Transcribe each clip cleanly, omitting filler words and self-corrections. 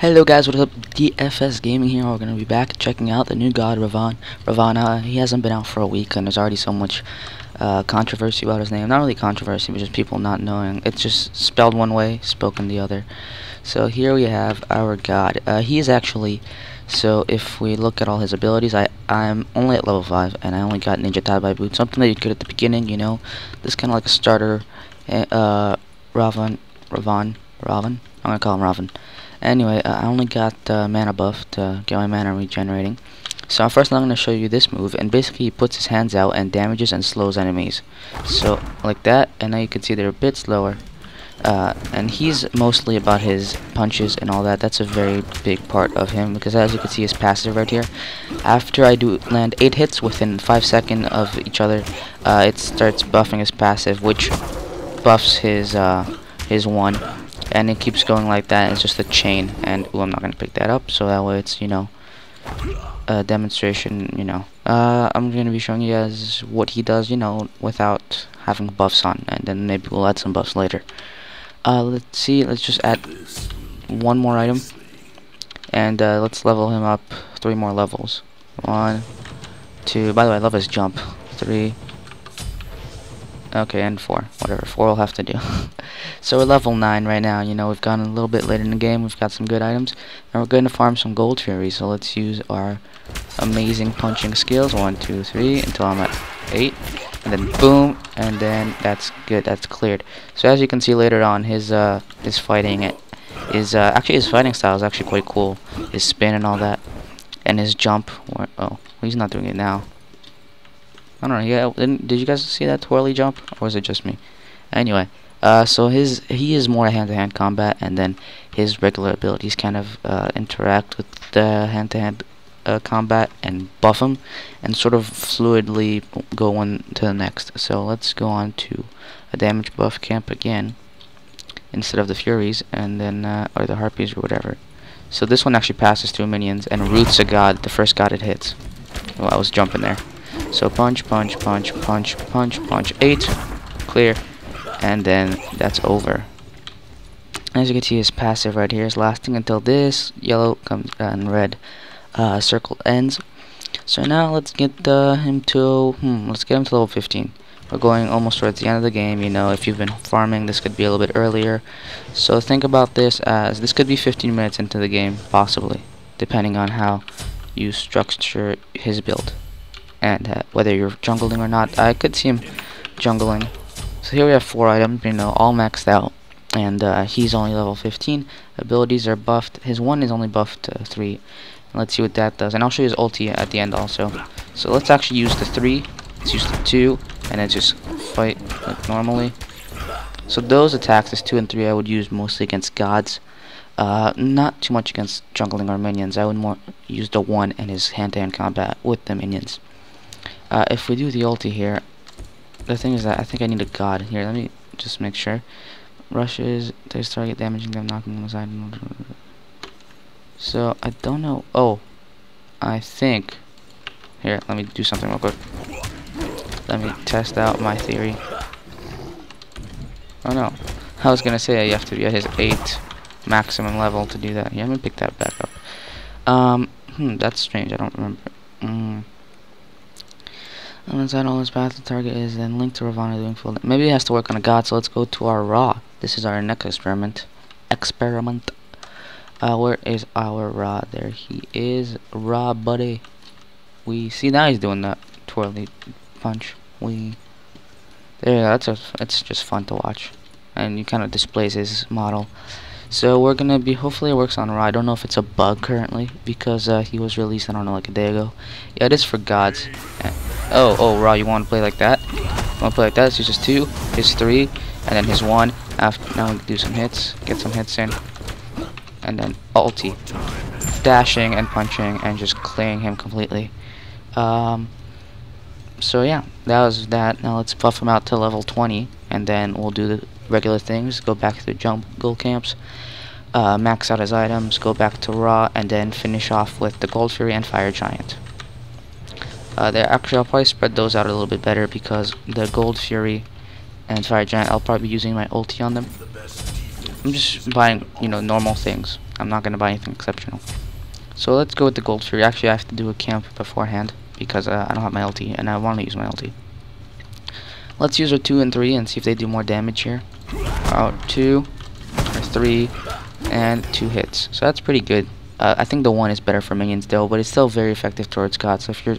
Hello guys, what is up? DFS Gaming here. We're gonna be back checking out the new god Ravana. He hasn't been out for a week, and there's already so much controversy about his name. Not really controversy, but just people not knowing. It's just spelled one way, spoken the other. So here we have our god. He is actually. So if we look at all his abilities, I'm only at level 5, and I only got Ninja Tie Boot. Something that you could at the beginning, you know. This kind of like a starter. Ravan. I'm gonna call him Ravan. Anyway, I only got mana buff to get my mana regenerating. So first I'm going to show you this move, and basically he puts his hands out and damages and slows enemies. So like that, and now you can see they're a bit slower. And he's mostly about his punches and all that. That's a very big part of him, because as you can see his passive right here. After I do land 8 hits within 5 seconds of each other, it starts buffing his passive, which buffs his 1. And it keeps going like that. It's just a chain. And ooh, I'm not gonna pick that up, so that way it's, you know, a demonstration. You know, I'm gonna be showing you guys what he does, you know, without having buffs on, and then maybe we'll add some buffs later. Let's see. Let's just add one more item, and let's level him up 3 more levels. 1, 2. By the way, I love his jump. 3. Okay, and 4. Whatever, 4 will have to do. So we're level 9 right now. You know, we've gone a little bit later in the game. We've got some good items, and we're going to farm some gold furies. So let's use our amazing punching skills. 1, 2, 3 until I'm at 8, and then boom, and then that's good. That's cleared. So as you can see later on, his fighting actually his fighting style is actually quite cool. His spin and all that, and his jump. Oh, he's not doing it now. I don't know. Yeah, did you guys see that twirly jump, or was it just me? Anyway, so he is more hand-to-hand combat, and then his regular abilities kind of interact with the hand-to-hand combat and buff him, and sort of fluidly go one to the next. So let's go on to a damage buff camp again, instead of the Furies, and then or the Harpies or whatever. So this one actually passes through minions and roots a god, the first god it hits. Well, I was jumping there. So punch, punch, punch, punch, punch, punch. 8, clear, and then that's over. As you can see, his passive right here is lasting until this yellow comes and red circle ends. So now let's get him to level 15. We're going almost towards the end of the game. You know, if you've been farming, this could be a little bit earlier. So think about this as this could be 15 minutes into the game, possibly, depending on how you structure his build. And whether you're jungling or not. I could see him jungling. So here we have 4 items, you know, all maxed out, and he's only level 15. Abilities are buffed. His 1 is only buffed to 3. And let's see what that does, and I'll show you his ulti at the end also. So let's actually use the 3. Let's use the 2, and then just fight like normally. So those attacks, this 2 and 3, I would use mostly against gods. Not too much against jungling or minions. I would more use the 1 and his hand-to-hand combat with the minions. If we do the ulti here, the thing is that I think I need a god here. Let me just make sure. Rushes, there's target damaging them, knocking them aside. So I don't know. Oh, I think here. Let me do something real quick. Let me test out my theory. Oh no, I was gonna say you have to be at his 8 maximum level to do that. Yeah, I'm gonna pick that back up. That's strange. I don't remember. Inside all his path, the target is then linked to Ravana doing full. Maybe it has to work on a god, so let's go to our Ra. This is our next experiment. Where is our Ra? There he is. Ra, buddy. We see now he's doing that twirly punch. There you go. It's just fun to watch, and he kind of displays his model. So we're gonna be, hopefully it works on Ra. I don't know if it's a bug currently, because he was released, I don't know, like a day ago. Yeah, it is for gods. Oh, Ra, you want to play like that? You want to play like that? So just 2, his 3, and then his 1. After, now we do some hits, get some hits in, and then ulti, dashing and punching and just clearing him completely. So yeah, that was that. Now let's buff him out to level 20, and then we'll do the regular things. Go back to the jungle camps, max out his items, go back to Ra, and then finish off with the Gold Fury and Fire Giant. Actually, I'll probably spread those out a little bit better, because the Gold Fury and Fire Giant, I'll probably be using my ulti on them. I'm just buying, you know, normal things. I'm not gonna buy anything exceptional. So let's go with the Gold Fury. Actually, I have to do a camp beforehand because I don't have my ulti, and I want to use my ulti. Let's use our 2 and 3 and see if they do more damage here. 2 or 3 and 2 hits. So that's pretty good. I think the 1 is better for minions though, but it's still very effective towards God. So if you're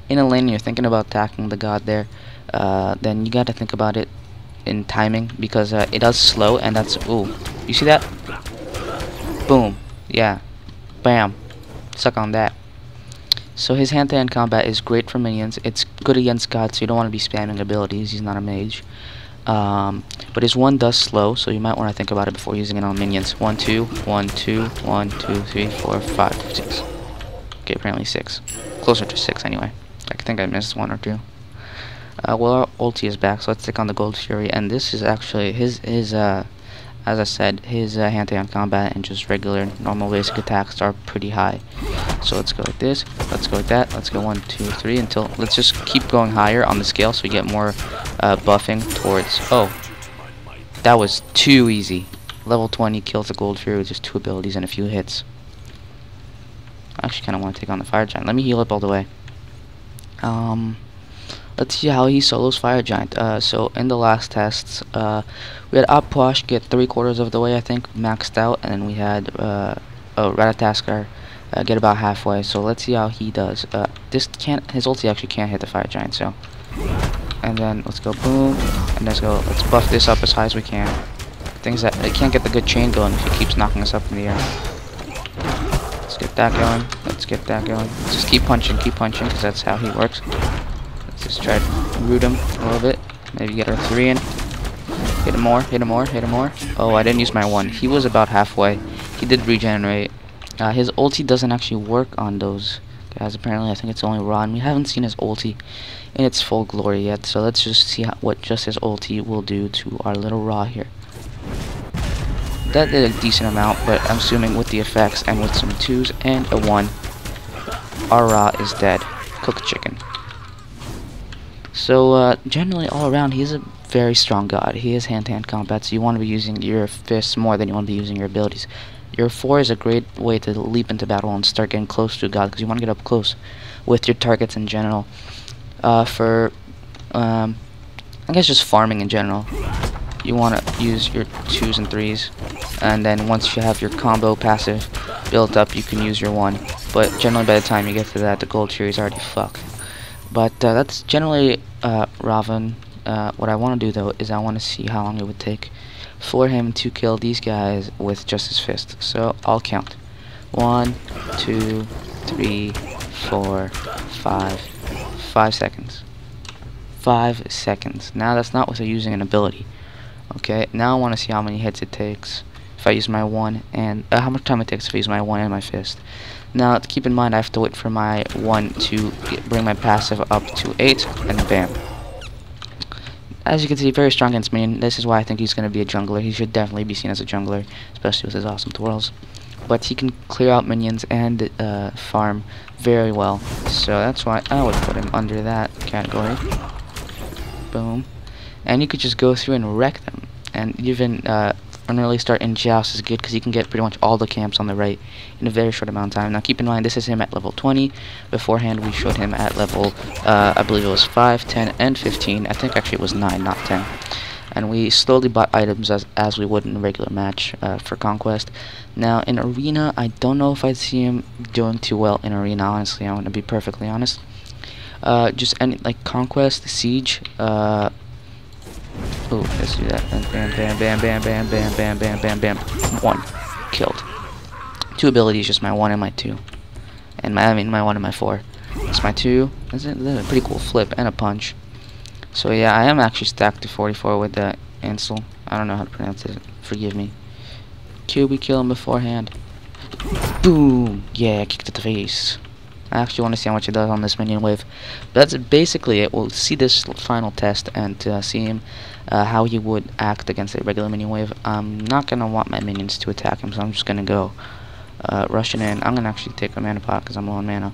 in a lane and you're thinking about attacking the God there, then you got to think about it in timing, because it does slow, and that's, ooh, you see that? Boom. Yeah. Bam. Suck on that. So his hand-to-hand combat is great for minions. It's good against God, so you don't want to be spamming abilities. He's not a mage. But his 1 does slow, so you might want to think about it before using it on minions. 1, 2, 1, 2, 1, 2, 3, 4, 5, 6. Okay, apparently 6. Closer to 6 anyway. I think I missed 1 or 2. Well, our ulti is back, so let's take on the Gold Fury. And this is actually his as I said, his hand-to-hand combat and just regular, normal basic attacks are pretty high. So let's go like this, let's go like that, let's go 1, 2, 3 until, let's just keep going higher on the scale so we get more buffing towards, oh, that was too easy. Level 20 kills the Gold Fury with just 2 abilities and a few hits. I actually kind of want to take on the Fire Giant. Let me heal up all the way. Let's see how he solos Fire Giant. So in the last tests, we had Opwash get 3/4 of the way, I think, maxed out, and then we had Ratataskar get about halfway. So let's see how he does. His ulti actually can't hit the Fire Giant, so. And then let's go boom, and let's buff this up as high as we can. Things that it can't get the good chain going if he keeps knocking us up in the air. Let's get that going. Let's get that going. Just keep punching, because that's how he works. Just try to root him a little bit. Maybe get our 3 in. Hit him more, hit him more, hit him more. Oh, I didn't use my 1. He was about halfway. He did regenerate. His ulti doesn't actually work on those guys. Apparently, I think it's only Ra, and we haven't seen his ulti in its full glory yet. So let's just see what just his ulti will do to our little Ra here. That did a decent amount, but I'm assuming with the effects and with some 2s and a 1, our Ra is dead. Cooked chicken. So, generally, all around, he's a very strong god. He is hand-to-hand combat, so you want to be using your fists more than you want to be using your abilities. Your 4 is a great way to leap into battle and start getting close to a god, because you want to get up close with your targets in general. I guess just farming in general. You want to use your 2s and 3s, and then once you have your combo passive built up, you can use your 1. But generally, by the time you get to that, the Gold Fury is already fucked. But that's generally Ravana. What I want to do though is I want to see how long it would take for him to kill these guys with just his fist. So I'll count. 1, 2, 3, 4, 5. 5 seconds. 5 seconds. Now that's not without using an ability. Okay, now I want to see how many hits it takes if I use my 1, and how much time it takes if I use my 1 and my fist. Now, keep in mind, I have to wait for my 1 to bring my passive up to 8, and bam. As you can see, very strong against minion. This is why I think he's going to be a jungler. He should definitely be seen as a jungler, especially with his awesome twirls. But he can clear out minions and farm very well. So that's why I would put him under that category. Boom. And you could just go through and wreck them. And even an early start in Joust is good because he can get pretty much all the camps on the right in a very short amount of time. Now keep in mind, this is him at level 20. Beforehand, we showed him at level, I believe it was 5, 10, and 15. I think actually it was 9, not 10. And we slowly bought items as we would in a regular match for Conquest. Now in Arena, I don't know if I'd see him doing too well in Arena, honestly. I'm going to be perfectly honest. Just any, like Conquest, Siege, oh, let's do that. And bam, bam, bam, bam, bam, bam, bam, bam, bam, bam. 1. Killed. 2 abilities, just my 1 and my 2. And my 1 and my 4. It's my 2. That's a pretty cool flip and a punch. So yeah, I am actually stacked to 44 with the Ansel. I don't know how to pronounce it. Forgive me. We kill him beforehand. Boom! Yeah, kick to the face. I actually want to see how much it does on this minion wave. But that's basically it. We'll see this final test and see him how he would act against a regular minion wave. I'm not going to want my minions to attack him, so I'm just going to go rushing in. I'm going to actually take a mana pot because I'm low on mana.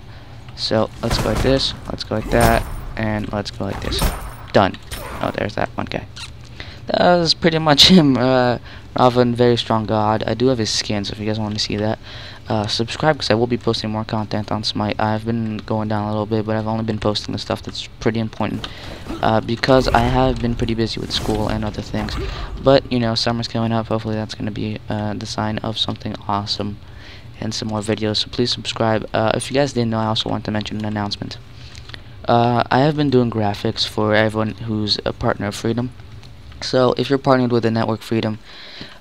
So let's go like this, let's go like that, and let's go like this. Done. Oh, there's that one guy. That was pretty much him. Ravana, very strong god. I do have his skin, so if you guys want to see that, subscribe because I will be posting more content on Smite. I've been going down a little bit, but I've only been posting the stuff that's pretty important because I have been pretty busy with school and other things. But, you know, summer's coming up. Hopefully that's going to be the sign of something awesome and some more videos. So please subscribe. If you guys didn't know, I also want to mention an announcement. I have been doing graphics for everyone who's a partner of Freedom. So if you're partnered with the Network Freedom,